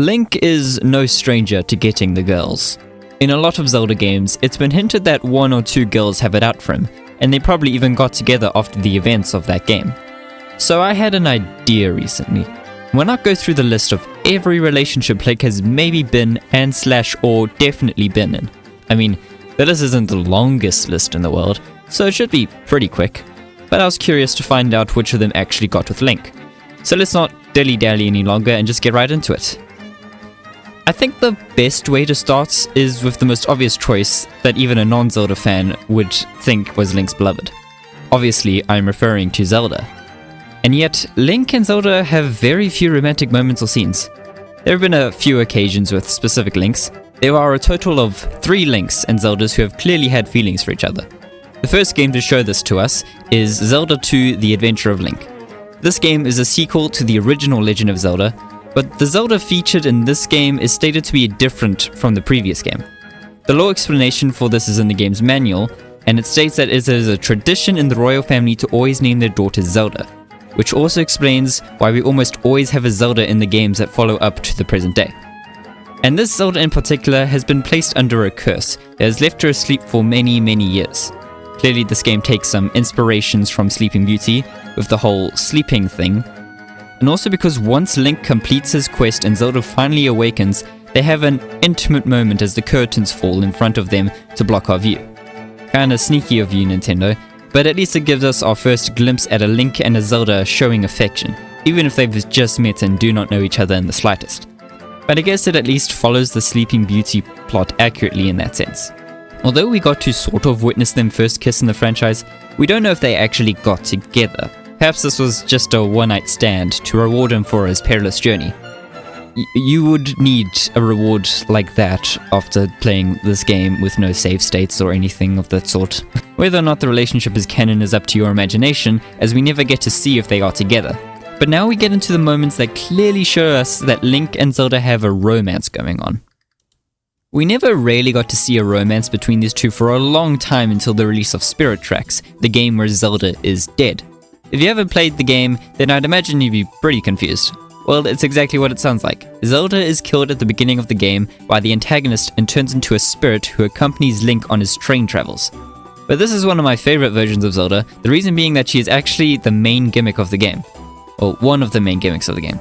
Link is no stranger to getting the girls. In a lot of Zelda games, it's been hinted that one or two girls have it out for him, and they probably even got together after the events of that game. So I had an idea recently. Why not go through the list of every relationship Link has maybe been and/or definitely been in? I mean, the list isn't the longest list in the world, so it should be pretty quick, but I was curious to find out which of them actually got with Link. So let's not dilly-dally any longer and just get right into it. I think the best way to start is with the most obvious choice that even a non-Zelda fan would think was Link's beloved. Obviously, I'm referring to Zelda. And yet, Link and Zelda have very few romantic moments or scenes. There have been a few occasions with specific Links. There are a total of 3 Links and Zeldas who have clearly had feelings for each other. The first game to show this to us is Zelda 2: The Adventure of Link. This game is a sequel to the original Legend of Zelda, but the Zelda featured in this game is stated to be different from the previous game. The lore explanation for this is in the game's manual, and it states that it is a tradition in the royal family to always name their daughters Zelda, which also explains why we almost always have a Zelda in the games that follow up to the present day. And this Zelda in particular has been placed under a curse that has left her asleep for many, many years. Clearly this game takes some inspirations from Sleeping Beauty, with the whole sleeping thing, and also because once Link completes his quest and Zelda finally awakens, they have an intimate moment as the curtains fall in front of them to block our view. Kinda sneaky of you, Nintendo, but at least it gives us our first glimpse at a Link and a Zelda showing affection, even if they've just met and do not know each other in the slightest. But I guess it at least follows the Sleeping Beauty plot accurately in that sense. Although we got to sort of witness them first kiss in the franchise, we don't know if they actually got together. Perhaps this was just a one-night stand to reward him for his perilous journey. You would need a reward like that after playing this game with no save states or anything of that sort. Whether or not the relationship is canon is up to your imagination, as we never get to see if they are together. But now we get into the moments that clearly show us that Link and Zelda have a romance going on. We never really got to see a romance between these two for a long time until the release of Spirit Tracks, the game where Zelda is dead. If you haven't played the game, then I'd imagine you'd be pretty confused. Well, it's exactly what it sounds like. Zelda is killed at the beginning of the game by the antagonist and turns into a spirit who accompanies Link on his train travels. But this is one of my favorite versions of Zelda, the reason being that she is actually the main gimmick of the game. Or one of the main gimmicks of the game.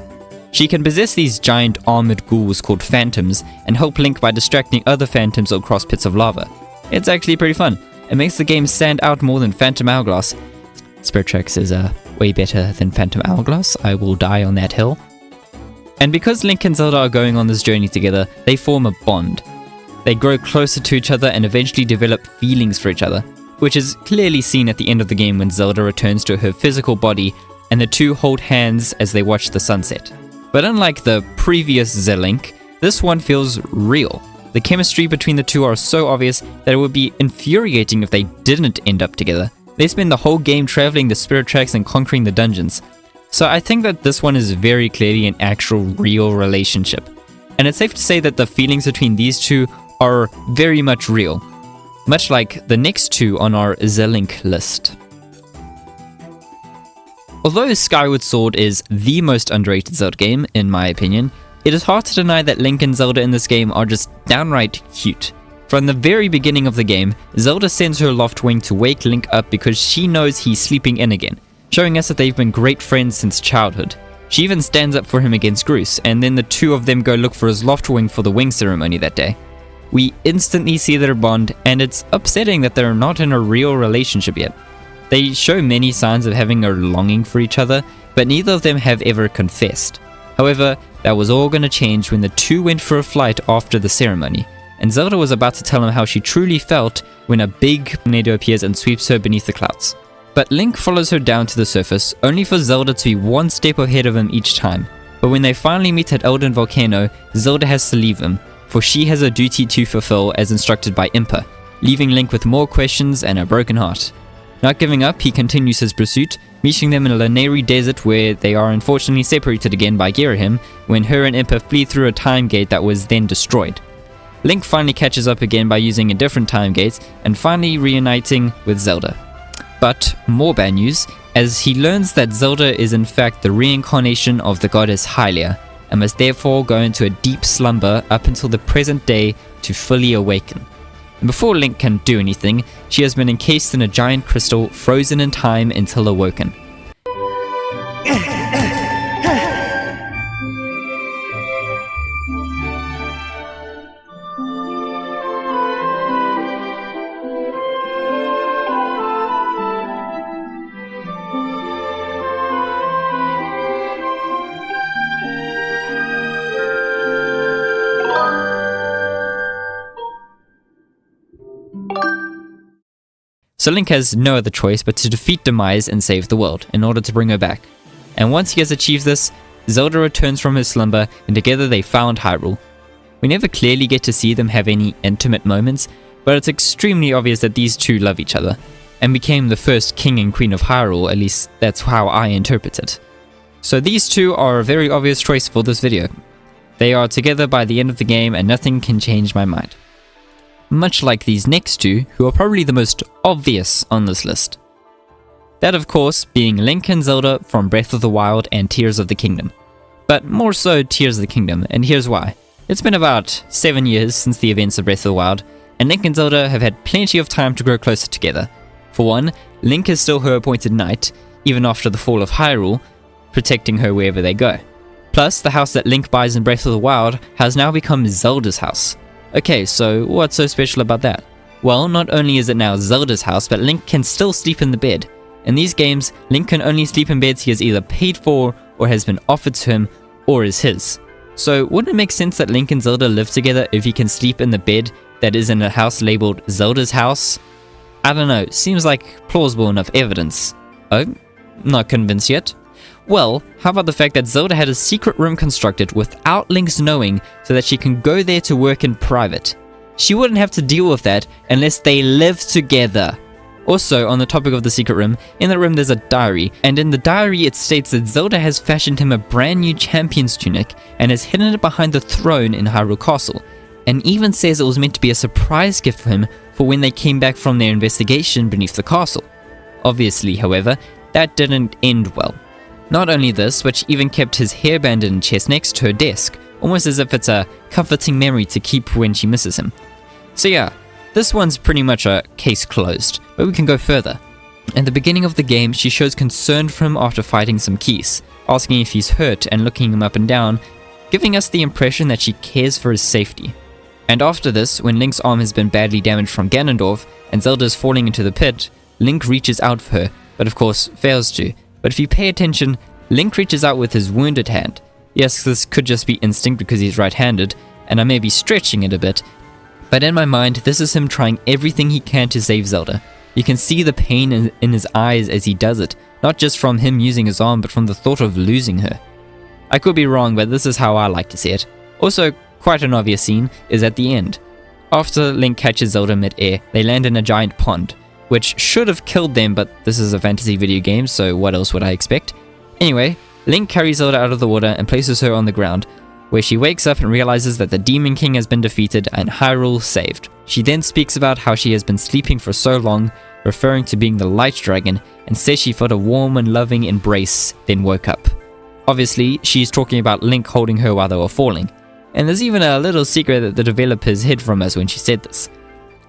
She can possess these giant armored ghouls called phantoms and help Link by distracting other phantoms across pits of lava. It's actually pretty fun. It makes the game stand out more than Phantom Hourglass. Spirit Tracks is way better than Phantom Hourglass, I will die on that hill. And because Link and Zelda are going on this journey together, they form a bond. They grow closer to each other and eventually develop feelings for each other, which is clearly seen at the end of the game when Zelda returns to her physical body and the two hold hands as they watch the sunset. But unlike the previous Zelink, this one feels real. The chemistry between the two are so obvious that it would be infuriating if they didn't end up together. They spend the whole game traveling the Spirit Tracks and conquering the dungeons. So I think that this one is very clearly an actual real relationship. And it's safe to say that the feelings between these two are very much real. Much like the next two on our Zelink list. Although Skyward Sword is the most underrated Zelda game, in my opinion, it is hard to deny that Link and Zelda in this game are just downright cute. From the very beginning of the game, Zelda sends her Loftwing to wake Link up because she knows he's sleeping in again, showing us that they've been great friends since childhood. She even stands up for him against Groose, and then the two of them go look for his Loftwing for the wing ceremony that day. We instantly see their bond, and it's upsetting that they're not in a real relationship yet. They show many signs of having a longing for each other, but neither of them have ever confessed. However, that was all going to change when the two went for a flight after the ceremony, and Zelda was about to tell him how she truly felt when a big tornado appears and sweeps her beneath the clouds. But Link follows her down to the surface, only for Zelda to be one step ahead of him each time. But when they finally meet at Elden Volcano, Zelda has to leave him, for she has a duty to fulfill as instructed by Mipha, leaving Link with more questions and a broken heart. Not giving up, he continues his pursuit, meeting them in a Lanayru desert where they are unfortunately separated again by Girahim when her and Mipha flee through a time gate that was then destroyed. Link finally catches up again by using a different time gate and finally reuniting with Zelda. But more bad news, as he learns that Zelda is in fact the reincarnation of the goddess Hylia, and must therefore go into a deep slumber up until the present day to fully awaken. And before Link can do anything, she has been encased in a giant crystal, frozen in time until awoken. So Link has no other choice but to defeat Demise and save the world in order to bring her back. And once he has achieved this, Zelda returns from her slumber and together they found Hyrule. We never clearly get to see them have any intimate moments, but it's extremely obvious that these two love each other, and became the first king and queen of Hyrule, at least that's how I interpret it. So these two are a very obvious choice for this video. They are together by the end of the game and nothing can change my mind. Much like these next two, who are probably the most obvious on this list. That of course being Link and Zelda from Breath of the Wild and Tears of the Kingdom. But more so Tears of the Kingdom, and here's why. It's been about 7 years since the events of Breath of the Wild, and Link and Zelda have had plenty of time to grow closer together. For one, Link is still her appointed knight, even after the fall of Hyrule, protecting her wherever they go. Plus, the house that Link buys in Breath of the Wild has now become Zelda's house. Okay, so what's so special about that? Well, not only is it now Zelda's house, but Link can still sleep in the bed. In these games, Link can only sleep in beds he has either paid for, or has been offered to him, or is his. So wouldn't it make sense that Link and Zelda live together if he can sleep in the bed that is in a house labeled Zelda's house? I don't know, seems like plausible enough evidence. Oh, not convinced yet? Well, how about the fact that Zelda had a secret room constructed without Link's knowing so that she can go there to work in private. She wouldn't have to deal with that unless they live together. Also, on the topic of the secret room, in the room there's a diary, and in the diary it states that Zelda has fashioned him a brand new champion's tunic and has hidden it behind the throne in Hyrule Castle, and even says it was meant to be a surprise gift for him for when they came back from their investigation beneath the castle. Obviously, however, that didn't end well. Not only this, but she even kept his hairband in chest next to her desk, almost as if it's a comforting memory to keep when she misses him. So yeah, this one's pretty much a case closed, but we can go further. At the beginning of the game, she shows concern for him after fighting some keys, asking if he's hurt and looking him up and down, giving us the impression that she cares for his safety. And after this, when Link's arm has been badly damaged from Ganondorf and Zelda's falling into the pit, Link reaches out for her, but of course fails to. But if you pay attention, Link reaches out with his wounded hand. Yes, this could just be instinct because he's right-handed, and I may be stretching it a bit, but in my mind, this is him trying everything he can to save Zelda. You can see the pain in his eyes as he does it, not just from him using his arm, but from the thought of losing her. I could be wrong, but this is how I like to see it. Also, quite an obvious scene is at the end. After Link catches Zelda mid-air, they land in a giant pond, which should have killed them, but this is a fantasy video game, so what else would I expect? Anyway, Link carries Zelda out of the water and places her on the ground, where she wakes up and realizes that the Demon King has been defeated and Hyrule saved. She then speaks about how she has been sleeping for so long, referring to being the Light Dragon, and says she felt a warm and loving embrace, then woke up. Obviously, she's talking about Link holding her while they were falling, and there's even a little secret that the developers hid from us when she said this.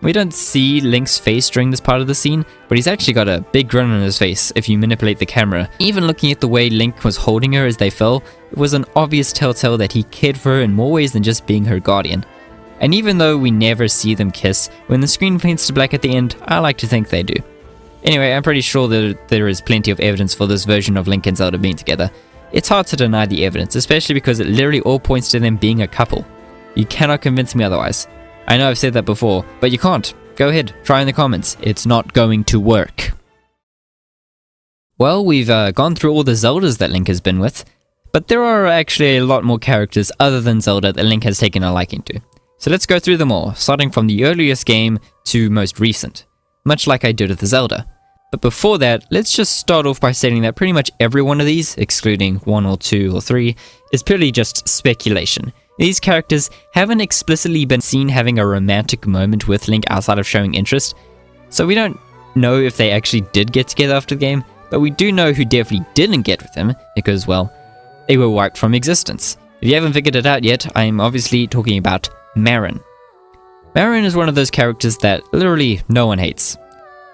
We don't see Link's face during this part of the scene, but he's actually got a big grin on his face if you manipulate the camera. Even looking at the way Link was holding her as they fell, it was an obvious telltale that he cared for her in more ways than just being her guardian. And even though we never see them kiss, when the screen fades to black at the end, I like to think they do. Anyway, I'm pretty sure that there is plenty of evidence for this version of Link and Zelda being together. It's hard to deny the evidence, especially because it literally all points to them being a couple. You cannot convince me otherwise. I know I've said that before, but you can't. Go ahead, try in the comments. It's not going to work. Well, we've gone through all the Zeldas that Link has been with, but there are actually a lot more characters other than Zelda that Link has taken a liking to. So let's go through them all, starting from the earliest game to most recent, much like I did with the Zelda. But before that, let's just start off by stating that pretty much every one of these, excluding 1 or 2 or 3, is purely just speculation. These characters haven't explicitly been seen having a romantic moment with Link outside of showing interest, so we don't know if they actually did get together after the game, but we do know who definitely didn't get with him, because, well, they were wiped from existence. If you haven't figured it out yet, I'm obviously talking about Marin. Marin is one of those characters that literally no one hates.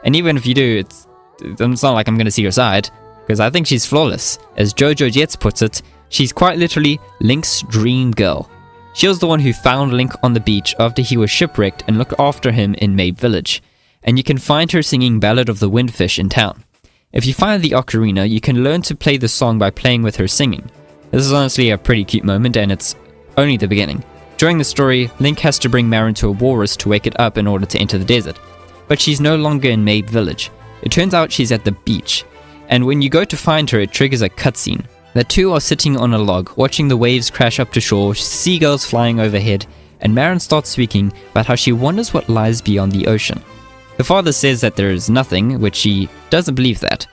And even if you do, it's not like I'm going to see your side, because I think she's flawless. As Jojo Jets puts it, she's quite literally Link's dream girl. She was the one who found Link on the beach after he was shipwrecked and looked after him in Mabe Village. And you can find her singing Ballad of the Windfish in town. If you find the ocarina, you can learn to play the song by playing with her singing. This is honestly a pretty cute moment, and it's only the beginning. During the story, Link has to bring Marin to a walrus to wake it up in order to enter the desert. But she's no longer in Mabe Village. It turns out she's at the beach. And when you go to find her, it triggers a cutscene. The two are sitting on a log, watching the waves crash up to shore, seagulls flying overhead, and Marin starts speaking about how she wonders what lies beyond the ocean. Her father says that there is nothing, which she doesn't believe that.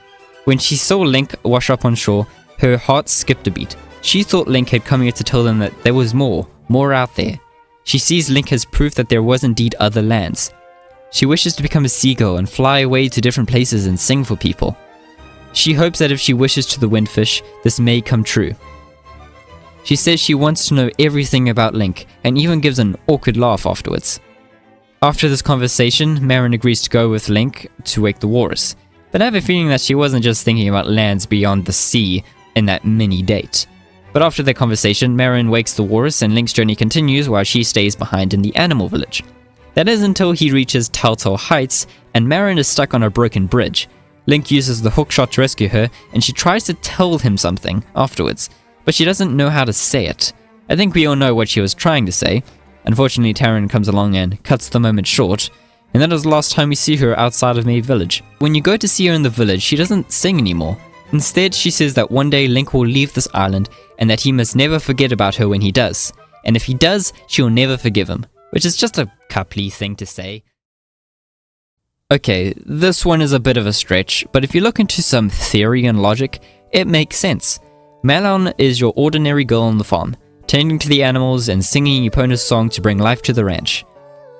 When she saw Link wash up on shore, her heart skipped a beat. She thought Link had come here to tell them that there was more out there. She sees Link as proof that there was indeed other lands. She wishes to become a seagull and fly away to different places and sing for people. She hopes that if she wishes to the Windfish, this may come true. She says she wants to know everything about Link, and even gives an awkward laugh afterwards. After this conversation, Marin agrees to go with Link to wake the walrus, but I have a feeling that she wasn't just thinking about lands beyond the sea in that mini date. But after their conversation, Marin wakes the walrus and Link's journey continues while she stays behind in the animal village. That is until he reaches Telltale Heights, and Marin is stuck on a broken bridge. Link uses the hookshot to rescue her, and she tries to tell him something afterwards, but she doesn't know how to say it. I think we all know what she was trying to say. Unfortunately, Tarin comes along and cuts the moment short, and that is the last time we see her outside of Mabe Village. When you go to see her in the village, she doesn't sing anymore. Instead, she says that one day Link will leave this island, and that he must never forget about her when he does. And if he does, she will never forgive him, which is just a coupley thing to say. Okay, this one is a bit of a stretch, but if you look into some theory and logic, it makes sense. Malon is your ordinary girl on the farm, tending to the animals and singing Epona's song to bring life to the ranch.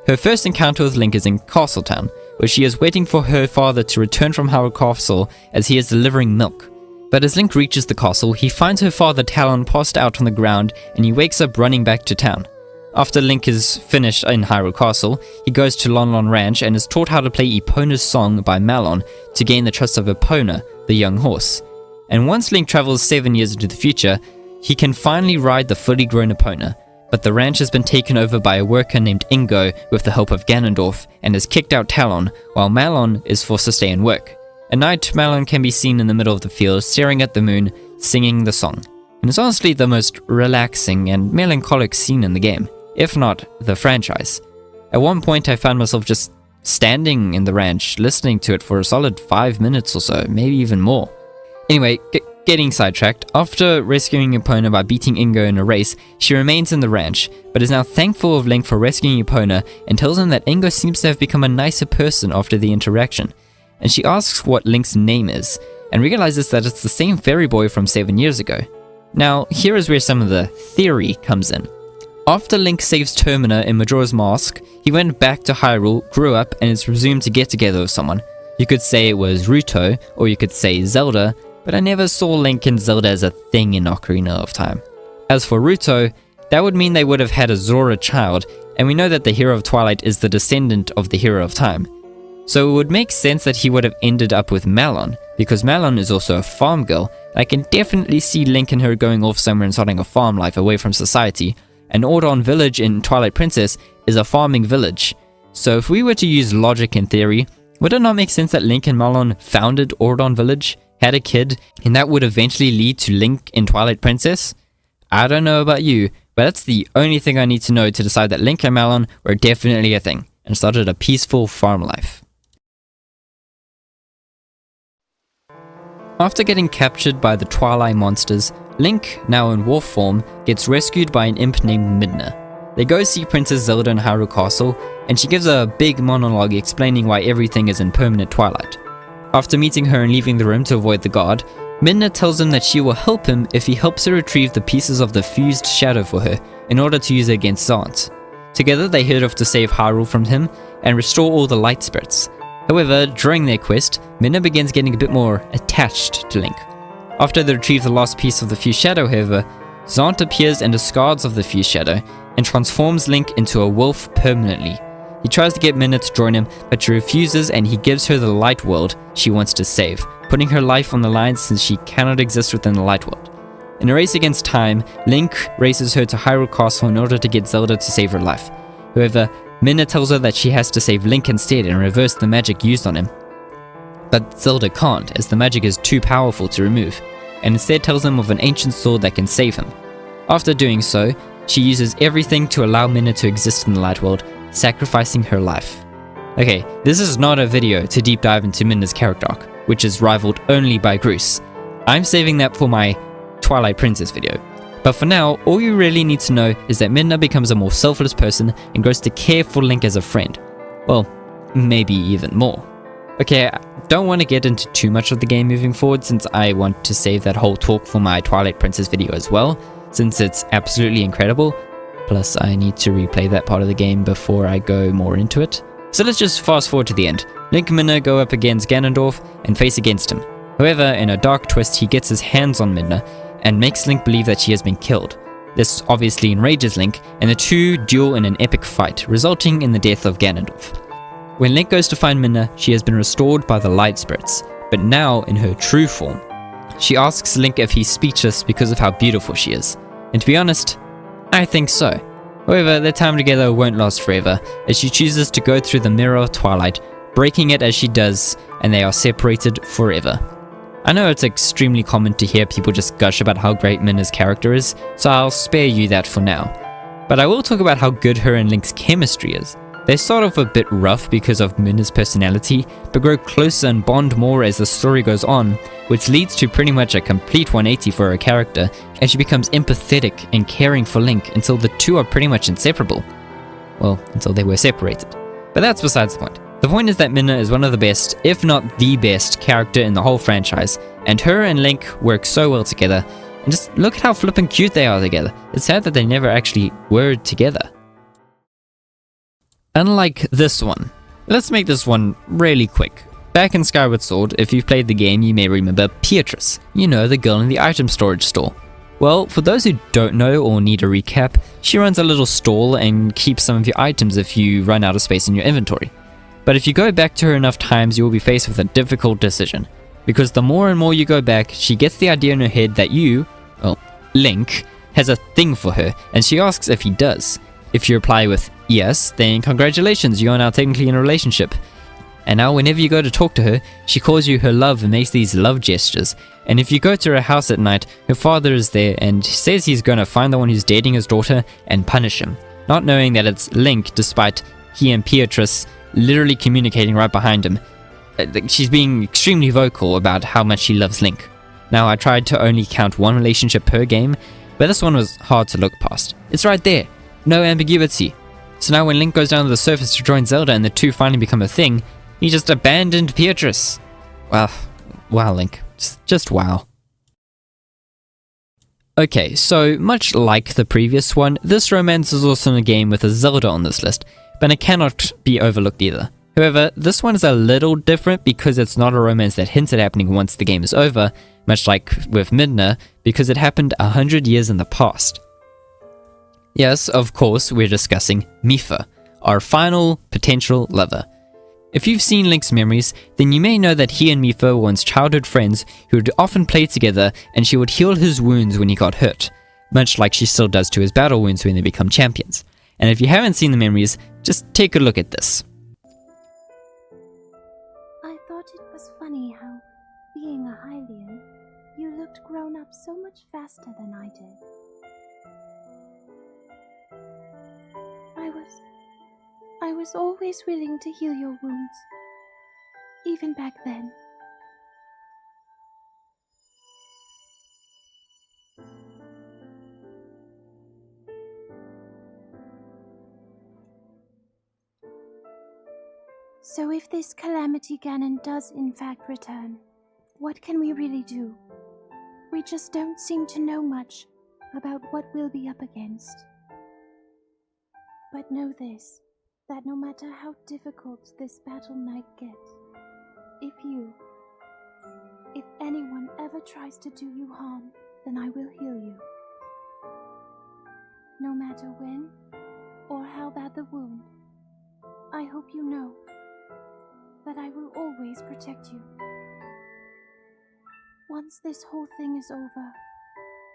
Her first encounter with Link is in Castletown, where she is waiting for her father to return from Hyrule Castle as he is delivering milk. But as Link reaches the castle, he finds her father Talon passed out on the ground, and he wakes up running back to town. After Link is finished in Hyrule Castle, he goes to Lon Lon Ranch and is taught how to play Epona's song by Malon to gain the trust of Epona, the young horse. And once Link travels 7 years into the future, he can finally ride the fully grown Epona, but the ranch has been taken over by a worker named Ingo with the help of Ganondorf and has kicked out Talon, while Malon is forced to stay and work. At night, Malon can be seen in the middle of the field staring at the moon, singing the song. And it's honestly the most relaxing and melancholic scene in the game, if not the franchise. At one point I found myself just standing in the ranch, listening to it for a solid 5 minutes or so, maybe even more. Anyway, getting sidetracked, after rescuing Epona by beating Ingo in a race, she remains in the ranch, but is now thankful of Link for rescuing Epona and tells him that Ingo seems to have become a nicer person after the interaction. And she asks what Link's name is, and realizes that it's the same fairy boy from 7 years ago. Now, here is where some of the theory comes in. After Link saves Termina in Majora's Mask, he went back to Hyrule, grew up, and is presumed to get together with someone. You could say it was Ruto, or you could say Zelda, but I never saw Link and Zelda as a thing in Ocarina of Time. As for Ruto, that would mean they would have had a Zora child, and we know that the Hero of Twilight is the descendant of the Hero of Time. So it would make sense that he would have ended up with Malon, because Malon is also a farm girl, and I can definitely see Link and her going off somewhere and starting a farm life away from society. And Ordon Village in Twilight Princess is a farming village. So if we were to use logic in theory, would it not make sense that Link and Malon founded Ordon Village, had a kid, and that would eventually lead to Link in Twilight Princess? I don't know about you, but that's the only thing I need to know to decide that Link and Malon were definitely a thing, and started a peaceful farm life. After getting captured by the Twilight monsters, Link, now in wolf form, gets rescued by an imp named Midna. They go see Princess Zelda in Hyrule Castle, and she gives a big monologue explaining why everything is in permanent twilight. After meeting her and leaving the room to avoid the guard, Midna tells him that she will help him if he helps her retrieve the pieces of the fused shadow for her in order to use it against Zant. Together they head off to save Hyrule from him and restore all the light spirits. However, during their quest, Midna begins getting a bit more attached to Link. After they retrieve the last piece of the fused shadow, however, Zant appears and discards of the Fuse Shadow and transforms Link into a wolf permanently. He tries to get Midna to join him, but she refuses and he gives her the light world she wants to save, putting her life on the line since she cannot exist within the light world. In a race against time, Link races her to Hyrule Castle in order to get Zelda to save her life. However, Midna tells her that she has to save Link instead and reverse the magic used on him. But Zelda can't, as the magic is too powerful to remove, and instead tells him of an ancient sword that can save him. After doing so, she uses everything to allow Midna to exist in the light world, sacrificing her life. Okay, this is not a video to deep dive into Midna's character arc, which is rivaled only by Groose. I'm saving that for my Twilight Princess video. But for now, all you really need to know is that Midna becomes a more selfless person and grows to care for Link as a friend. Well, maybe even more. Okay, I don't want to get into too much of the game moving forward since I want to save that whole talk for my Twilight Princess video as well, since it's absolutely incredible. Plus, I need to replay that part of the game before I go more into it. So let's just fast forward to the end. Link and Midna go up against Ganondorf and face against him. However, in a dark twist, he gets his hands on Midna and makes Link believe that she has been killed. This obviously enrages Link, and the two duel in an epic fight, resulting in the death of Ganondorf. When Link goes to find Midna, she has been restored by the light spirits, but now in her true form. She asks Link if he's speechless because of how beautiful she is, and to be honest, I think so. However, their time together won't last forever, as she chooses to go through the Mirror of Twilight, breaking it as she does, and they are separated forever. I know it's extremely common to hear people just gush about how great Midna's character is, so I'll spare you that for now. But I will talk about how good her and Link's chemistry is. They start off a bit rough because of Midna's personality, but grow closer and bond more as the story goes on, which leads to pretty much a complete 180 for her character, as she becomes empathetic and caring for Link until the two are pretty much inseparable. Well, until they were separated. But that's besides the point. The point is that Midna is one of the best, if not the best, character in the whole franchise, and her and Link work so well together, and just look at how flippin' cute they are together. It's sad that they never actually were together. Unlike this one. Let's make this one really quick. Back in Skyward Sword, if you've played the game, you may remember Peatrice. You know, the girl in the item storage store. Well, for those who don't know or need a recap, she runs a little stall and keeps some of your items if you run out of space in your inventory. But if you go back to her enough times, you will be faced with a difficult decision. Because the more and more you go back, she gets the idea in her head that Link, has a thing for her, and she asks if he does. If you reply with yes, then congratulations, you are now technically in a relationship. And now whenever you go to talk to her, she calls you her love and makes these love gestures. And if you go to her house at night, her father is there and says he's gonna find the one who's dating his daughter and punish him. Not knowing that it's Link, despite he and Peatrice literally communicating right behind him. She's being extremely vocal about how much she loves Link. Now, I tried to only count one relationship per game, but this one was hard to look past. It's right there. No ambiguity. So now when Link goes down to the surface to join Zelda and the two finally become a thing, he just abandoned Peatrice. Wow, Link. Just wow. Okay, so much like the previous one, this romance is also in a game with a Zelda on this list, but it cannot be overlooked either. However, this one is a little different because it's not a romance that hints at happening once the game is over, much like with Midna, because it happened 100 years in the past. Yes, of course, we're discussing Mipha, our final potential lover. If you've seen Link's memories, then you may know that he and Mipha were once childhood friends who would often play together, and she would heal his wounds when he got hurt, much like she still does to his battle wounds when they become champions. And if you haven't seen the memories, just take a look at this. I thought it was funny how, being a Hylian, you looked grown up so much faster than I did. I was always willing to heal your wounds, even back then. So if this Calamity Ganon does in fact return, what can we really do? We just don't seem to know much about what we'll be up against. But know this, that no matter how difficult this battle might get, if anyone ever tries to do you harm, then I will heal you. no matter when or how bad the wound. I hope you know that I will always protect you. Once this whole thing is over,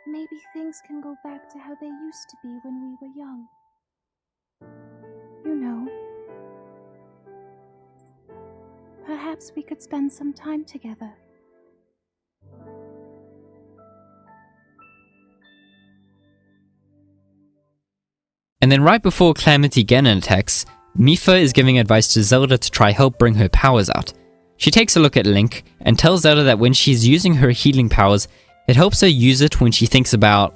maybe things can go back to how they used to be when we were young. You know, perhaps we could spend some time together. And then right before Calamity Ganon attacks, Mipha is giving advice to Zelda to try help bring her powers out. She takes a look at Link and tells Zelda that when she's using her healing powers, it helps her use it when she thinks about...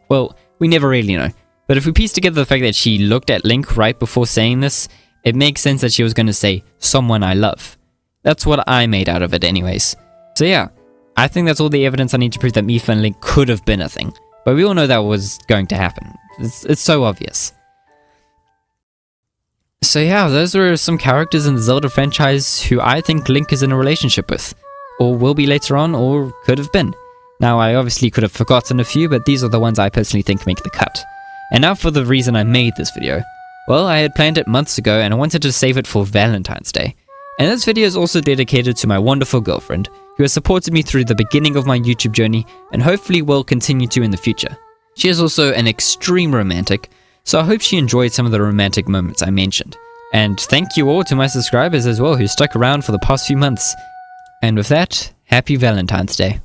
Well, we never really know. But if we piece together the fact that she looked at Link right before saying this, it makes sense that she was going to say, someone I love. That's what I made out of it anyways. So yeah, I think that's all the evidence I need to prove that Mipha and Link could have been a thing. But we all know that was going to happen. It's so obvious. So yeah, those are some characters in the Zelda franchise who I think Link is in a relationship with. Or will be later on, or could have been. Now, I obviously could have forgotten a few, but these are the ones I personally think make the cut. And now for the reason I made this video. Well, I had planned it months ago and I wanted to save it for Valentine's Day. And this video is also dedicated to my wonderful girlfriend, who has supported me through the beginning of my YouTube journey and hopefully will continue to in the future. She is also an extreme romantic, so I hope she enjoyed some of the romantic moments I mentioned. And thank you all to my subscribers as well who stuck around for the past few months. And with that, happy Valentine's Day.